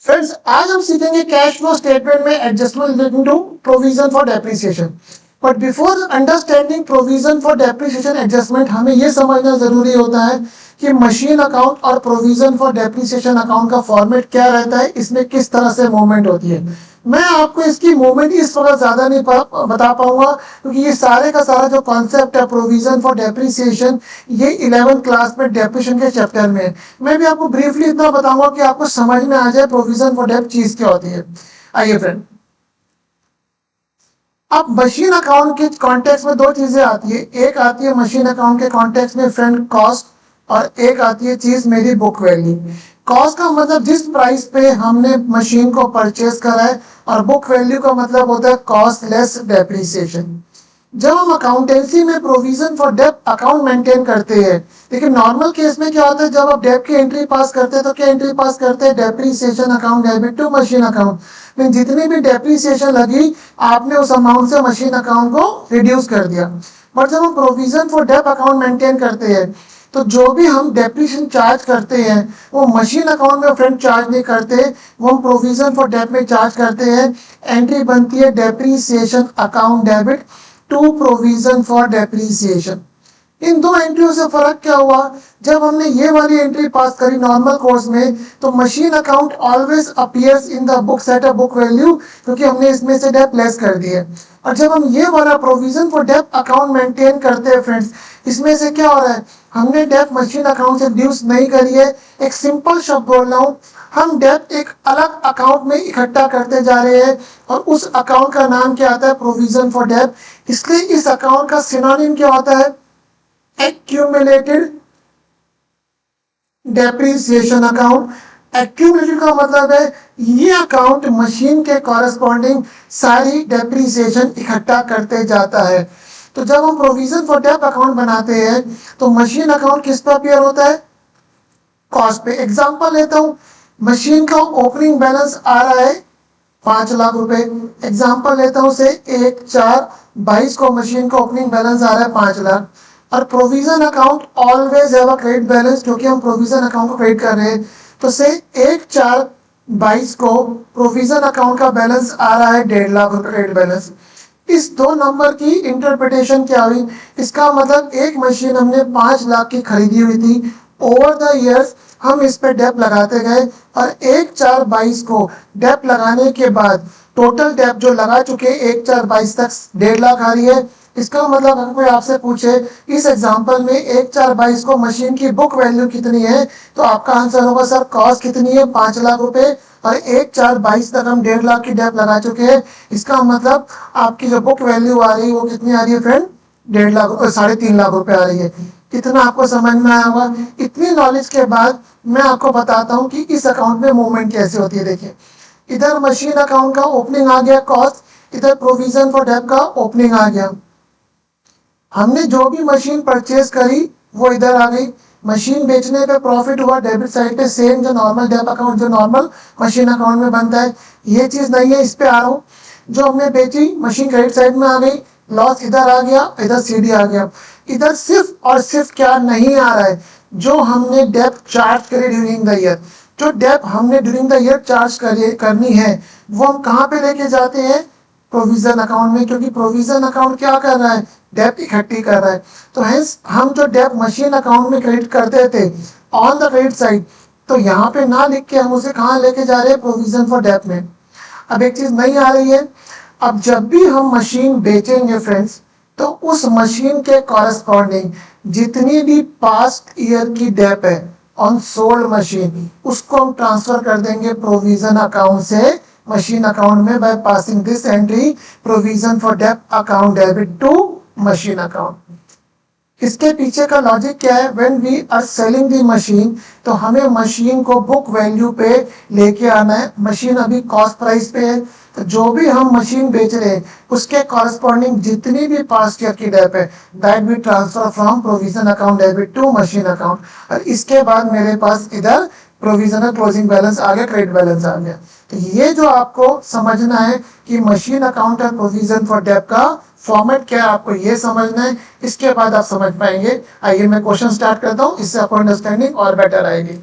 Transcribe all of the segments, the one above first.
Friends, आज हम सीखेंगे कैश फ्लो स्टेटमेंट में adjustment relating to provision for depreciation. But before understanding provision for depreciation adjustment, हमें यह समझना जरूरी होता है कि मशीन अकाउंट और प्रोविजन फॉर डेप्रिसिएशन अकाउंट का फॉर्मेट क्या रहता है, इसमें किस तरह से मूवमेंट होती है। मैं आपको इसकी मूवमेंट इस वक्त ज्यादा नहीं बता पाऊंगा, क्योंकि ये सारे का सारा जो कॉन्सेप्ट है प्रोविजन फॉर डेप्रिसिएशन, ये 11th क्लास में डेप्रिसिएशन के चैप्टर में है। मैं भी आपको ब्रीफली इतना बताऊंगा कि आपको समझ में आ जाए प्रोविजन फॉर डेप्ट चीज क्या होती है। आइए फ्रेंड, अब मशीन अकाउंट के कॉन्टेक्स्ट में दो चीजें आती है। एक आती है मशीन अकाउंट के कॉन्टेक्स्ट में फ्रेंड कॉस्ट, और एक आती है चीज मेरी बुक वैल्यू। कॉस्ट का मतलब जिस प्राइस पे हमने मशीन को परचेज करा है, और बुक वैल्यू का मतलब होता है कॉस्ट लेस डेप्रिसिएशन। जब हम अकाउंटेंसी में provision for dep account maintain करते हैं, लेकिन नॉर्मल केस में क्या होता है, जब आप डेप्ट की एंट्री पास करते हैं तो क्या एंट्री पास करते हैं, depreciation account debit to machine account. लेकिन जितनी भी डेप्रिसिएशन लगी, आपने उस अमाउंट से मशीन अकाउंट को रिड्यूस कर दिया। बट जब हम provision for dep account maintain करते हैं, तो जो भी हम डेप्रिसिएशन चार्ज करते हैं वो मशीन अकाउंट में फ्रेंड चार्ज नहीं करते, वो हम प्रोविजन फॉर डेप्ट में चार्ज करते हैं। एंट्री बनती है depreciation account debit to provision for depreciation. इन दो एंट्रियों से फर्क क्या हुआ, जब हमने ये वाली एंट्री पास करी नॉर्मल कोर्स में, तो machine account always appears in the book set of book value, क्योंकि हमने इसमें से डेप्ट लेस कर दी है। और जब हम ये वाला provision for dep account maintain करते हैं फ्रेंड्स, इसमें से क्या हो रहा है, हमने डेप्ट मशीन अकाउंट से रिड्यूस नहीं करी है। एक सिंपल शब्द बोल रहा हूँ, हम डेप्ट एक अलग अकाउंट में इकट्ठा करते जा रहे हैं, और उस अकाउंट का नाम क्या आता है, प्रोविजन फॉर डेप्ट। इसलिए इस अकाउंट का सिनोनिम क्या होता है, एक्यूमुलेटेड डेप्रिसिएशन अकाउंट। एक्यूमुलेटेड का मतलब है ये अकाउंट मशीन के कॉरेस्पॉन्डिंग सारी डेप्रिसिएशन इकट्ठा करते जाता है। तो जब हम प्रोविजन फॉर डेप्ट अकाउंट बनाते हैं, तो मशीन अकाउंट किस पर अपीयर होता है, कॉस्ट पे। एग्जांपल लेता हूं, मशीन का ओपनिंग बैलेंस आ रहा है 5 लाख रुपए। एग्जांपल लेता हूं से 1/4/22 को मशीन का ओपनिंग बैलेंस आ रहा है 5 लाख। और provision account always have a credit balance, क्योंकि हम प्रोविजन अकाउंट को क्रेडिट कर रहे हैं। तो से 1/4/22 को प्रोविजन अकाउंट का बैलेंस आ रहा है 1.5 लाख रुपए क्रेडिट बैलेंस। इस दो नंबर की इंटरप्रिटेशन क्या हुई, इसका मतलब एक मशीन हमने 5 लाख की खरीदी हुई थी। ओवर द इयर्स हम इस पे डेप्ट लगाते गए, और 1/4/22 को डेप्ट लगाने के बाद टोटल डेप्ट जो लगा चुके 1/4/22 तक 1.5 लाख आ रही है। इसका मतलब अगर कोई आपसे पूछे इस एग्जांपल में 1/4/22 को मशीन की बुक वैल्यू कितनी है, तो आपका आंसर होगा सर कॉस्ट कितनी है 5 लाख रुपए, और 1/4/22 तक हम 1.5 लाख की डेप्ट लगा चुके हैं। इसका मतलब आपकी जो बुक वैल्यू आ रही है वो कितनी आ रही है फ्रेंड, 1.5 लाख 3.5 लाख रुपए आ रही है। कितना आपको समझ में आया होगा। इतनी नॉलेज के बाद मैं आपको बताता हूं कि इस अकाउंट में मूवमेंट कैसे होती है। देखिए, इधर मशीन अकाउंट का ओपनिंग आ गया कॉस्ट, इधर प्रोविजन फॉर डेप्ट का ओपनिंग आ गया। हमने जो भी मशीन परचेज करी वो इधर आ गई। मशीन बेचने पे प्रॉफिट हुआ डेबिट साइड पे, सेम जो नॉर्मल डेप्ट अकाउंट जो नॉर्मल मशीन अकाउंट में बनता है। ये चीज नहीं है, इस पे आ रहा हूँ। जो हमने बेची मशीन क्रेडिट साइड में आ गई, लॉस इधर आ गया, इधर सीडी आ गया। इधर सिर्फ और सिर्फ क्या नहीं आ रहा है, जो हमने डेप्ट चार्ज करी ड्यूरिंग द ईयर। जो डेप्ट हमने ड्यूरिंग द ईयर चार्ज करनी है, वो हम कहाँ पे लेके जाते हैं, प्रोविजन अकाउंट में, क्योंकि प्रोविजन अकाउंट क्या कर रहा है, डेप्ट इकट्ठी कर रहा है। तो हेंस हम जो डेप्ट मशीन अकाउंट में क्रेडिट करते थे ऑन द क्रेडिट साइड, तो यहाँ पे ना लिख के हम उसे कहाँ लेके जा रहे हैं, प्रोविजन फॉर डेप्ट में। अब एक चीज नहीं आ रही है, अब जब भी हम मशीन बेचेंगे फ्रेंड्स, तो उस मशीन के कॉरेस्पॉन्डिंग जितनी भी पास्ट ईयर की डेप्ट है ऑन सोल्ड मशीन, उसको हम ट्रांसफर कर देंगे प्रोविजन अकाउंट से मशीन अकाउंट में, by passing this entry provision for dep account debit to machine account. इसके पीछे का लॉजिक क्या है, when we are selling the machine, तो हमें मशीन को बुक वैल्यू पे लेके आना है। मशीन अभी कॉस्ट प्राइस पे है, तो जो भी हम मशीन बेच रहे हैं उसके कॉरेस्पॉन्डिंग जितनी भी पास्ट ईयर की डेप्ट है, that we transfer from provision account debit to machine account. और इसके बाद मेरे पास इधर प्रोविजनल क्लोजिंग बैलेंस आ गया, क्रेडिट बैलेंस आ गया। तो ये जो आपको समझना है कि मशीन अकाउंट और प्रोविजन फॉर डेप्ट का फॉर्मेट क्या है, आपको ये समझना है। इसके बाद आप समझ पाएंगे। आइए मैं क्वेश्चन स्टार्ट करता हूं, इससे आपको अंडरस्टैंडिंग और बेटर आएगी।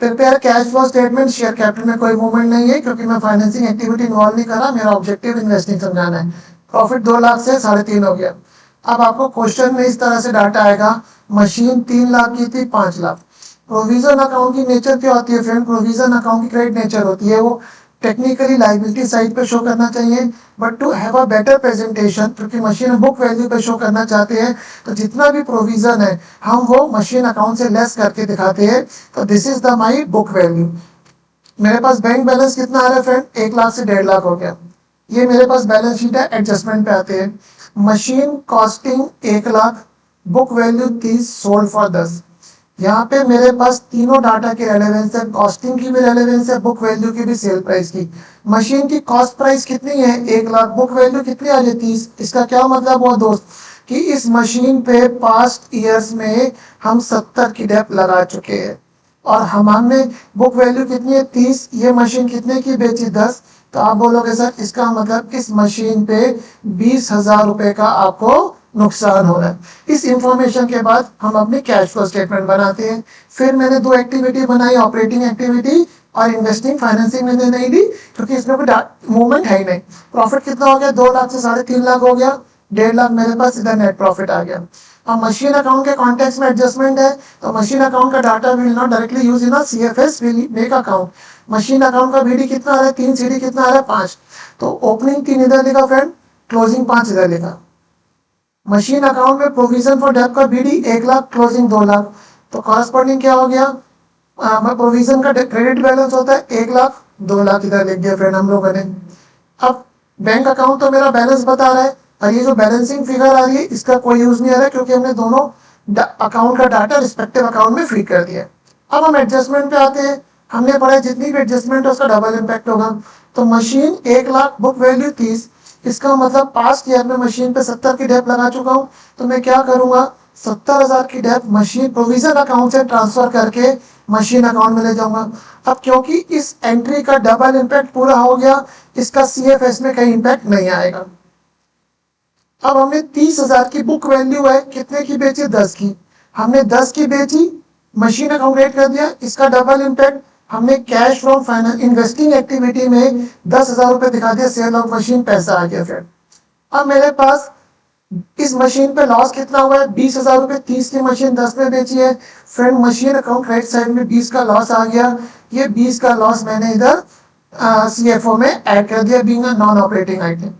Prepare cash flow statement. Share capital में कोई मूवमेंट नहीं है क्योंकि मैं फाइनेंसिंग एक्टिविटी इन्वॉल्व नहीं कर रहा, मेरा ऑब्जेक्टिव इन्वेस्टिंग समझाना है। प्रॉफिट 2 लाख से 3.5 हो गया। अब आपको क्वेश्चन में इस तरह से डाटा आएगा, मशीन 3 लाख की थी 5 लाख। प्रोविजन अकाउंट की नेचर क्या होती है फ्रेंड? प्रोविजन अकाउंट की क्रेडिट नेचर होती है, वो टेक्निकली लाइबिलिटी साइड पे शो करना चाहिए, but to have a better presentation, क्योंकि मशीन बुक वैल्यू पे शो करना चाहते हैं, तो जितना भी प्रोविजन है हम वो मशीन अकाउंट से लेस करके दिखाते हैं। तो this is the my book value. मेरे पास बैंक बैलेंस कितना आ रहा है फ्रेंड? 1 लाख से 1.5 लाख हो गया। ये मेरे पास बैलेंस शीट है, एडजस्टमेंट पे आते हैं। Machine costing 1 lakh, book value 30, sold for 10। यहाँ पे मेरे पास तीनों डाटा की रेलेवेंस है, कॉस्टिंग की भी रेलेवेंस है, बुक वैल्यू की भी, सेल प्राइस की। मशीन की कॉस्ट प्राइस कितनी है? 1 लाख। बुक वैल्यू कितनी आ रही? 30। इसका क्या मतलब हुआ दोस्त कि इस मशीन पे पास्ट ईयर्स में हम 70 की डेप्थ लगा चुके हैं और हमने बुक वैल्यू कितनी है? 30। ये मशीन कितने की बेची? 10। तो आप बोलोगे सर इसका मतलब इस मशीन पे 20,000 रुपए का आपको नुकसान हो रहा है। इस इंफॉर्मेशन के बाद हम अपनी कैश फ्लो स्टेटमेंट बनाते हैं। फिर मैंने 2 एक्टिविटी बनाई, ऑपरेटिंग एक्टिविटी और इन्वेस्टिंग। फाइनेंसिंग मैंने नहीं दी क्योंकि इसमें कोई मूवमेंट है ही नहीं। प्रॉफिट कितना हो गया? 2 लाख से 3.5 लाख हो गया। 1.5 लाख मेरे पास इधर नेट प्रॉफिट आ गया। अब मशीन अकाउंट के कॉन्टेक्स्ट में एडजस्टमेंट है, तो मशीन अकाउंट का data will not directly use in CFS, will make account. Machine account का बीडी कितना आ रहा है? 3, सीडी कितना आ रहा है? 5। तो ओपनिंग 3 इधर लिखा फ्रेंड, क्लोजिंग 5 इधर लिखा। मशीन अकाउंट में प्रोविजन फॉर डेब्ट का बीडी 1 लाख, क्लोजिंग 2 लाख। तो कॉरस्पॉन्डिंग क्या हो गया? प्रोविजन का क्रेडिट बैलेंस होता है 1 लाख, 2 लाख इधर लिख दिया फ्रेंड हम लोगों ने। अब बैंक अकाउंट तो मेरा बैलेंस बता रहा है और ये जो बैलेंसिंग फिगर आ रही है इसका कोई यूज नहीं आ रहा है क्योंकि हमने दोनों अकाउंट का डाटा रिस्पेक्टिव अकाउंट में फीड कर दिया। अब हम एडजस्टमेंट पे आते हैं। हमने पढ़ा जितनी भी एडजस्टमेंट है उसका डबल इम्पैक्ट होगा। तो मशीन 1 लाख, बुक वैल्यू 30। इसका मतलब पास्ट ईयर में मशीन पे 70 की डेप्थ लगा चुका हूँ, तो मैं क्या करूंगा? 70,000 की डेप्थ मशीन प्रोविजन अकाउंट से ट्रांसफर करके मशीन अकाउंट में ले जाऊंगा। अब क्योंकि इस एंट्री का डबल इम्पैक्ट पूरा हो गया, इसका सीएफएस में कहीं इम्पैक्ट नहीं आएगा। अब हमने 30,000 की बुक वैल्यू है, कितने की बेची? 10 की। हमने 10 की बेची, मशीन अकाउंट रेट कर दिया, इसका डबल इम्पैक्ट हमने cash from finance investing activity में 10,000 रुपए दिखा दिया, सेल ऑफ मशीन, पैसा आ गया फ्रेंड। अब मेरे पास इस मशीन पे लॉस कितना हुआ है? 20,000 रुपए। 30 की मशीन 10 में बेची है friend, machine account right side में 20 का लॉस आ गया। ये 20 का लॉस मैंने इधर सीएफओ में ऐड कर दिया, being a non operating item.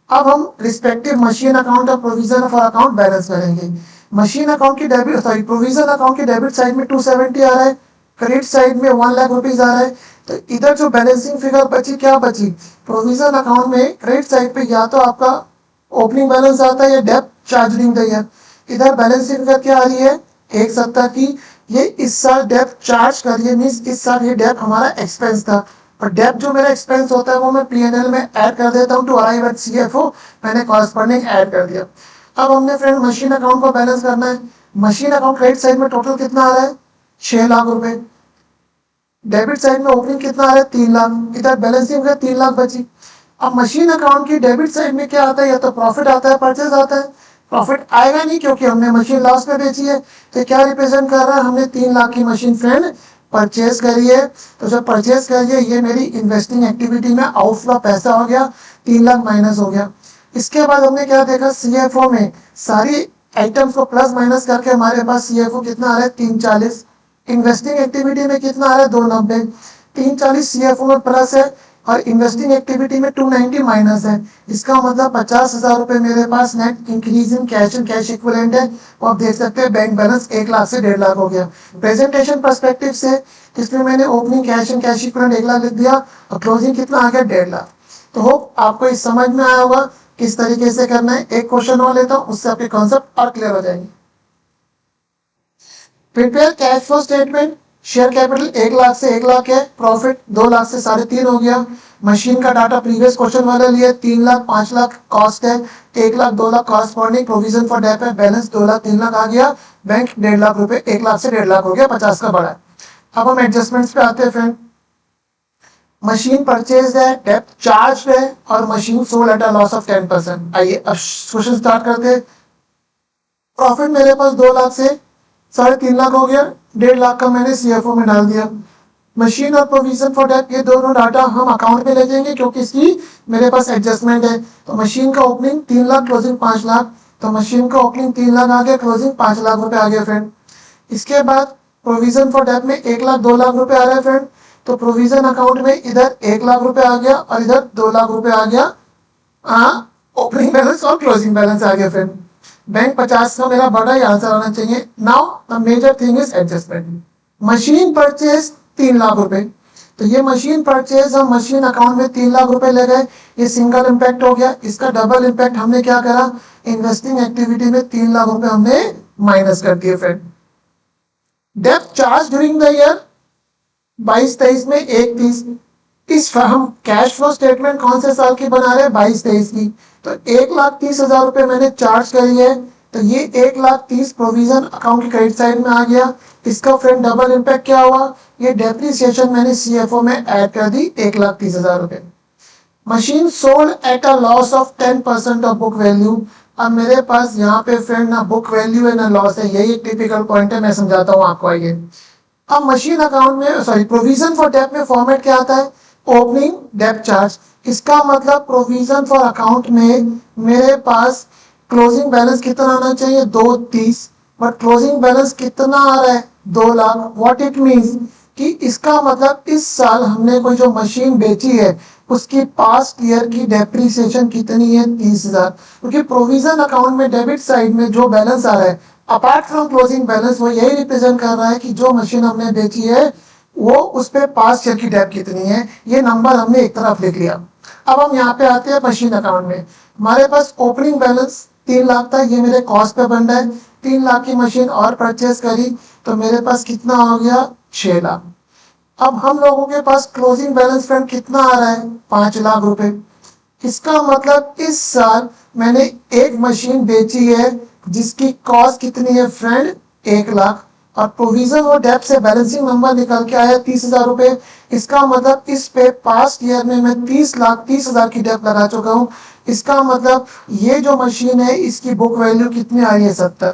अब हम रिस्पेक्टिव मशीन अकाउंट और प्रोविजन फॉर अकाउंट बैलेंस करेंगे। मशीन अकाउंट की डेबिट सॉरी प्रोविजन अकाउंट की डेबिट साइड में 270 आ रहा है, क्रेडिट साइड में 1 लाख रुपीज आ रहा है। तो इधर जो बैलेंसिंग फिगर बची, क्या बची? प्रोविजन अकाउंट में क्रेडिट साइड पे या तो आपका ओपनिंग बैलेंस आता है या डेब्ट चार्ज ड्यूरिंग द ईयर। इधर बैलेंसिंग फिगर क्या आ रही है? 170 की। ये इस साल डेब्ट चार्ज करिए, मीन्स इस साल ये डेब्ट हमारा एक्सपेंस था, और डेब्ट जो मेरा एक्सपेंस होता है वो मैं पीएनएल में ऐड कर देता हूँ टू अराइव एट सीएफओ। मैंने कॉरस्पॉन्डिंग ऐड कर दिया। अब हमने फ्रेंड मशीन अकाउंट को बैलेंस करना है। मशीन अकाउंट क्रेडिट साइड में टोटल कितना आ रहा है? 6 लाख रुपए। डेबिट साइड में ओपनिंग कितना आ रहा है? 3 लाख। इधर बैलेंसिंग में 3 लाख बची। अब मशीन अकाउंट की डेबिट साइड में क्या आता है? या तो प्रॉफिट आता है, परचेज आता है। प्रॉफिट आएगा नहीं क्योंकि हमने मशीन लॉस में बेची है। तो क्या रिप्रेजेंट कर रहा है? हमने 3 लाख की मशीन फ्रेंड परचेज करी है। तो जब परचेज करिए, ये मेरी इन्वेस्टिंग एक्टिविटी में आउटफ्लो पैसा हो गया, 3 लाख माइनस हो गया। इसके बाद हमने क्या देखा? सीएफओ में सारी आइटम्स को प्लस माइनस करके हमारे पास सीएफओ कितना आ रहा है? 340। इन्वेस्टिंग एक्टिविटी में कितना आ रहा है? 290। 340 सीएफओ में प्लस है और इन्वेस्टिंग एक्टिविटी में 290 माइनस है। इसका मतलब 50,000 रुपए मेरे पास net increase in cash and cash equivalent है। तो आप देख सकते हैं बैंक बैलेंस 1 लाख से 1.5 लाख हो गया। प्रेजेंटेशन पर्सपेक्टिव से इसमें मैंने opening cash and cash equivalent 1 lakh लिख दिया और क्लोजिंग कितना आ गया? 1.5 लाख। तो होप आपको इस समझ में आया होगा किस तरीके से करना है। एक क्वेश्चन और लेता हूँ, उससे आपके कॉन्सेप्ट और क्लियर हो जाएंगे। Prepare cash flow statement. Share capital 1 lakh से 1 लाख है, प्रॉफिट 2 लाख से 3.5 हो गया। मशीन का डाटा प्रीवियस क्वेश्चन वाला लिया, 3 लाख 5 लाख कॉस्ट है, 1 lakh 2 lakh corresponding provision for dep है, बैलेंस 2 लाख 3 लाख आ गया। बैंक 1.5 लाख रुपए, 1 लाख से 1.5 लाख हो गया, 50 का बढ़ा है। अब हम एडजस्टमेंट्स पे आते हैं फ्रेंड। मशीन परचेज है, डेप चार्ज है और machine sold at a loss of 10%। आइए अब क्वेश्चन स्टार्ट करते हैं। प्रॉफिट मेरे पास 2 लाख से 3.5 लाख हो गया, 1.5 लाख का मैंने सीएफओ में डाल दिया। मशीन और प्रोविजन फॉर डेट ये दोनों डाटा हम अकाउंट में ले जाएंगे क्योंकि इसकी मेरे पास एडजस्टमेंट है। तो मशीन का ओपनिंग 3 लाख, क्लोजिंग 5 लाख। तो मशीन का ओपनिंग 3 लाख आ गया, क्लोजिंग 5 लाख रुपए आ गया फ्रेंड। इसके बाद प्रोविजन फॉर डेट में 1 लाख 2 लाख रुपए आ रहा है फ्रेंड। तो प्रोविजन अकाउंट में इधर 1 लाख रुपए आ गया और इधर 2 लाख रुपए आ गया। ओपनिंग बैलेंस और क्लोजिंग बैलेंस आ गया फ्रेंड। बैंक 50 का मेरा बड़ा ही आंसर आना चाहिए। Now the major thing is adjustment. Machine purchase 3 lakh रुपए। तो ये मशीन परचेज हम मशीन अकाउंट में 3 लाख रुपए ले गए, ये सिंगल इम्पैक्ट हो गया। इसका डबल इम्पैक्ट हमने क्या करा, इन्वेस्टिंग एक्टिविटी में 3 लाख रुपए हमने माइनस कर दिए फ्रेंड। डेब्ट चार्ज ड्यूरिंग द ईयर 22-23 में 1-30। इस हम कैश फ्लो स्टेटमेंट कौन से साल की बना रहे हैं, 22-23 की। तो 1,30,000 रुपए मैंने चार्ज करी है। तो ये 1,30,000 प्रोविजन अकाउंट की क्रेडिट साइड में आ गया। इसका फ्रेंड डबल इम्पैक्ट क्या हुआ, ये डेप्रिसिएशन मैंने सीएफओ में ऐड कर दी 1,30,000 रुपए। Machine sold at a loss of 10% of book value. अब मेरे पास यहाँ पे फ्रेंड ना बुक वैल्यू है ना लॉस है, यही एक टिपिकल पॉइंट है, मैं समझाता हूँ आपको। आइए, अब मशीन अकाउंट में सॉरी प्रोविजन फॉर डेब्ट में फॉर्मेट क्या आता है, ओपनिंग डेब्ट चार्ज। इसका मतलब प्रोविजन फॉर अकाउंट में मेरे पास क्लोजिंग बैलेंस कितना आना चाहिए, 2,30, बट क्लोजिंग बैलेंस कितना आ रहा है, 2 लाख। व्हाट इट मीन्स कि इसका मतलब इस साल हमने कोई जो मशीन बेची है उसकी पास्ट ईयर की डेप्रिसिएशन कितनी है, 30,000। क्योंकि प्रोविजन अकाउंट में डेबिट साइड में जो बैलेंस आ रहा है अपार्ट फ्रॉम क्लोजिंग बैलेंस, वो यही रिप्रेजेंट कर रहा है कि जो मशीन हमने बेची है वो उस पे पास्ट ईयर की डेप कितनी है। ये नंबर हमने एक तरफ लिख लिया। अब हम यहाँ पे आते हैं मशीन अकाउंट में। हमारे पास ओपनिंग बैलेंस 3 लाख था, ये मेरे कॉस्ट पे बन रहा है। 3 लाख की मशीन और परचेज करी तो मेरे पास कितना हो गया, 6 लाख। अब हम लोगों के पास क्लोजिंग बैलेंस फ्रेंड कितना आ रहा है, 5 लाख रुपए। इसका मतलब इस साल मैंने एक मशीन बेची है जिसकी कॉस्ट कितनी है फ्रेंड, 1 लाख। और प्रोविजन और डेब्ट से बैलेंसिंग नंबर निकल के आया 30,000 रुपए। इसका मतलब इस पे पास्ट ईयर में मैं 30,30,000 की डेब्ट लगा चुका हूँ। इसका मतलब ये जो मशीन है इसकी बुक वैल्यू कितनी आ रही है, 70।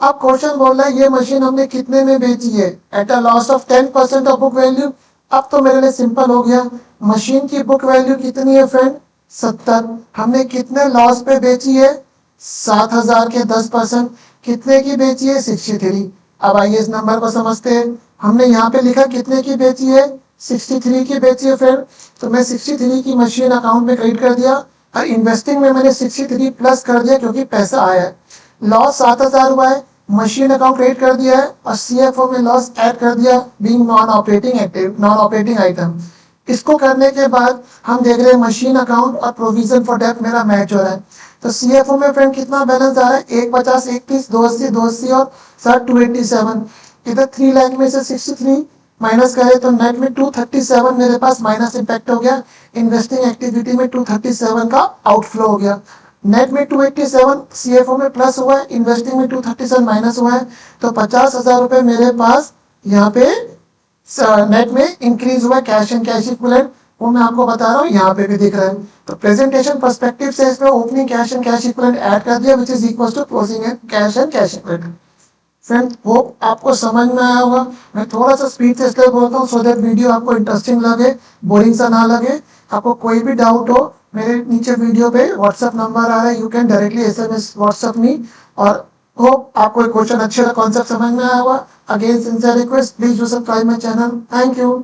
अब क्वेश्चन बोल रहा है ये मशीन हमने कितने में बेची है, at a loss of 10% of book value. अब तो मेरे लिए सिंपल हो गया, मशीन की बुक वैल्यू कितनी है फ्रेंड, 70। हमने कितने लॉस पे बेची है, 7,000 के 10%। कितने की बेची है, 63। अब आइए इस नंबर को समझते हैं। हमने यहाँ पे लिखा कितने की बेची है, 63 की बेची है फ्रेंड। तो मैं 63 की मशीन अकाउंट में क्रेडिट कर दिया और इन्वेस्टिंग में मैंने 63 प्लस कर दिया क्योंकि पैसा आया है। लॉस 7,000 हुआ है, मशीन अकाउंट क्रेडिट कर दिया है और सीएफओ में लॉस ऐड कर दिया, बीइंग नॉन ऑपरेटिंग आइटम। इसको करने के बाद हम देख रहे हैं मशीन अकाउंट और प्रोविजन फॉर डेब्ट मेरा मैच हो रहा है। तो सीएफओ में फ्रेंड कितना बैलेंस आ रहा है, 150, 31, 280, 280 और 60, 287। इधर 3 लाख में से 63 माइनस करें तो नेट में 237 मेरे पास माइनस इम्पैक्ट हो गया। इन्वेस्टिंग एक्टिविटी में 237 का आउटफ्लो हो गया। नेट में 287 सीएफओ में प्लस हुआ है, इन्वेस्टिंग में 237 माइनस हुआ है। तो 50,000 रुपए मेरे पास यहाँ पे नेट में इंक्रीज हुआ। कैश एंड कैश इक्विवेलेंट वो मैं आपको बता रहा हूँ, यहाँ पे भी दिख रहा है। तो प्रेजेंटेशन पर्सपेक्टिव से इसमें opening cash and cash equivalent add कर दिया which is equal to closing cash and cash equivalent. Friend वो आपको समझ में आया होगा। मैं थोड़ा सा स्पीड से इसलिए बोलता हूँ सो दैट वीडियो आपको इंटरेस्टिंग लगे, बोरिंग सा ना लगे। आपको कोई भी डाउट हो मेरे नीचे वीडियो पे व्हाट्सएप नंबर आ रहा है, you can directly SMS WhatsApp me. और होप आपको क्वेश्चन अच्छे कॉन्सेप्ट समझ में आया होगा। Again sincere request, please do subscribe my channel. Thank you.